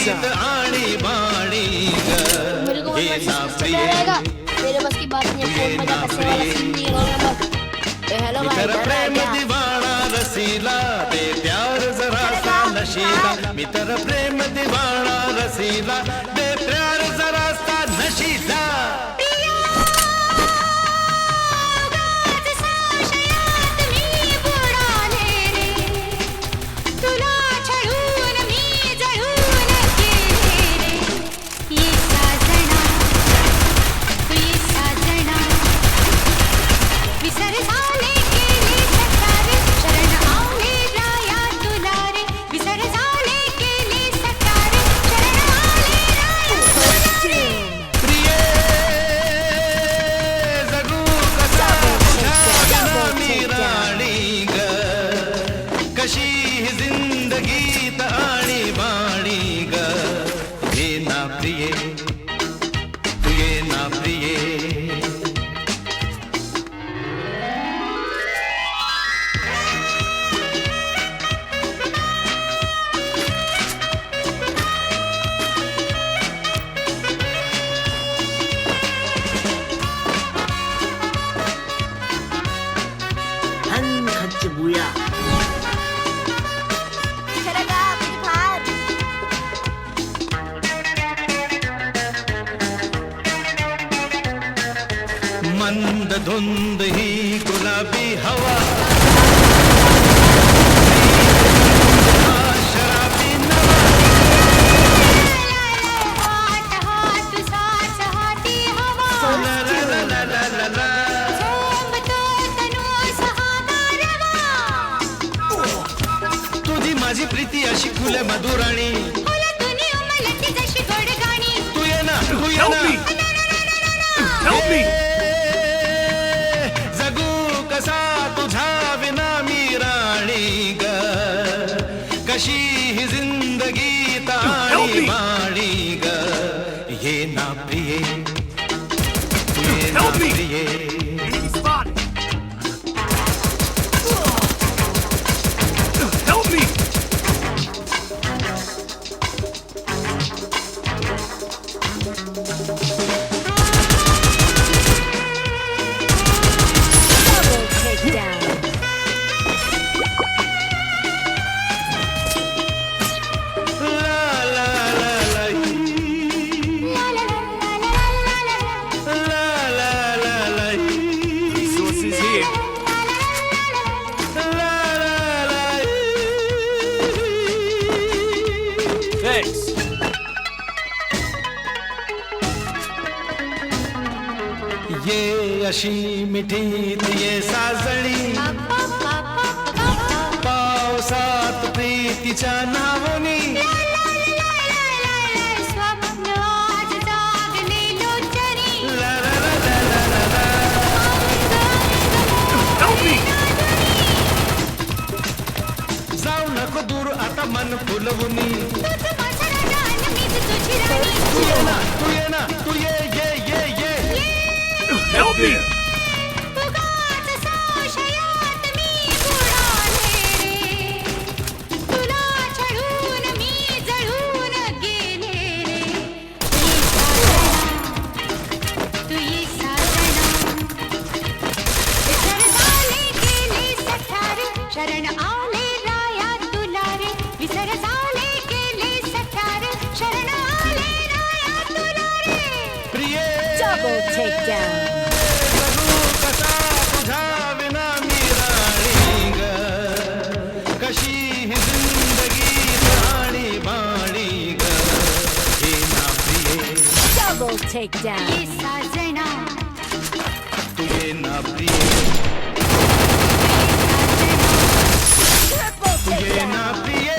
गीत आणि बाणी मेरे को ये ना प्रिय रहेगा मेरे बस की बात नहीं है फोन बजा कैसे वाला सीन नहीं रोल नंबर हेलो भाई तेरा प्रेम दीवाना रसीला दे प्यार जरा सा नशीला मी तेरा प्रेम दीवाना रसीला दे प्यार जरा सा नशीला मंद धुंद ही गुलाबी हवा शराबी नवा तुझी माझी प्रीती अशी फुले मधुराणी तू ये ना Help me! जगू कसा तुझा विना मी राणी ग कशी ही जिंदगी ताणी माणी ग ये ना प्रिये ये ना प्रिये ये अशी मिठीत ये साजणी पावसात प्रीतीच्या नावनी जाऊ नको दूर आता मन फुलवूनी तू ये ना तू ये Help me! शरण आले राया तुला रे विसर झाले गेले सठार शरण आले राया तुला रे प्रिये double takedown takedown. ये साजना तू ये ना प्रिय तू ये ना प्रिय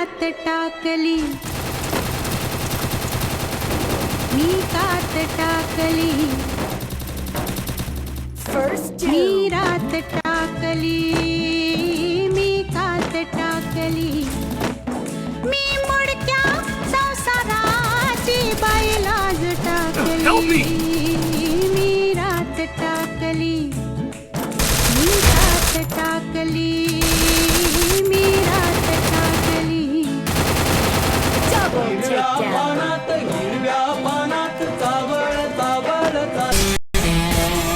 कात टाकली, मी कात टाकली, मी रात टाकली, मी कात टाकली, मी मुडक्या संसाराची बाईलाज टाकली, मी रात टाकली, मी कात टाकली,